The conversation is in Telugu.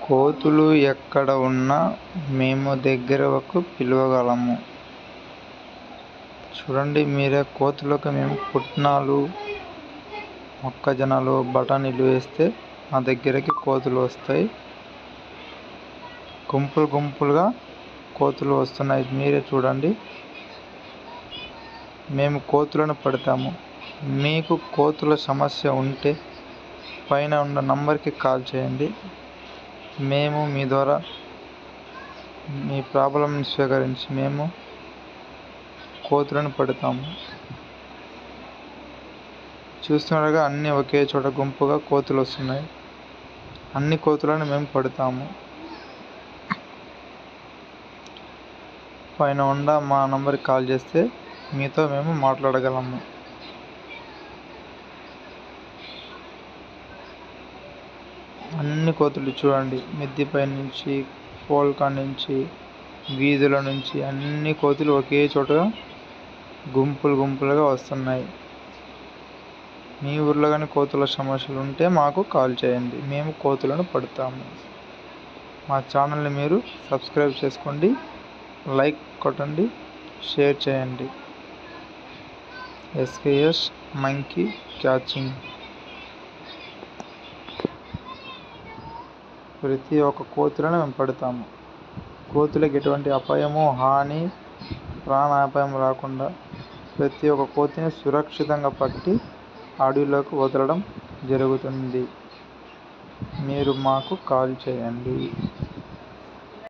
కోతులు ఎక్కడ ఉన్నా మేము దగ్గరకు పిలవగలము. చూడండి మీరే, కోతులకు మేము పుట్నాలు, మొక్కజొన్నలు, బఠానీలు వేస్తే మా దగ్గరికి కోతులు వస్తాయి. గుంపులు గుంపులుగా కోతులు వస్తున్నాయి, మీరే చూడండి. మేము కోతులను పడతాము. మీకు కోతుల సమస్య ఉంటే పైన ఉన్న నంబర్కి కాల్ చేయండి. మేము మీ ద్వారా మీ ప్రాబ్లంని స్వీకరించి మేము కోతులను పడతాము. చూస్తున్నారుగా, అన్నీ ఒకే చోట గుంపుగా కోతులు వస్తున్నాయి. అన్ని కోతులను మేము పడతాము. పైన ఉన్న మా నంబర్కి కాల్ చేస్తే మీతో మేము మాట్లాడగలము. అన్ని కోతులు చూడండి, మిద్దిపై నుంచి, పోల్కా నుంచి, వీధుల నుంచి అన్ని కోతులు ఒకే చోట గుంపులు గుంపులుగా వస్తున్నాయి. మీ ఊర్లో కానీ కోతుల సమస్యలు ఉంటే మాకు కాల్ చేయండి, మేము కోతులను పడతాము. మా ఛానల్ని మీరు సబ్స్క్రైబ్ చేసుకోండి, లైక్ కొట్టండి, షేర్ చేయండి. SKS monkey catching. ప్రతి ఒక్క కోతులను మేము పడతాము. కోతులకు ఎటువంటి అపాయము, హాని, ప్రాణాపాయం రాకుండా ప్రతి ఒక్క కోతిని సురక్షితంగా పట్టి అడవిలోకి వదలడం జరుగుతుంది. మీరు మాకు కాల్ చేయండి.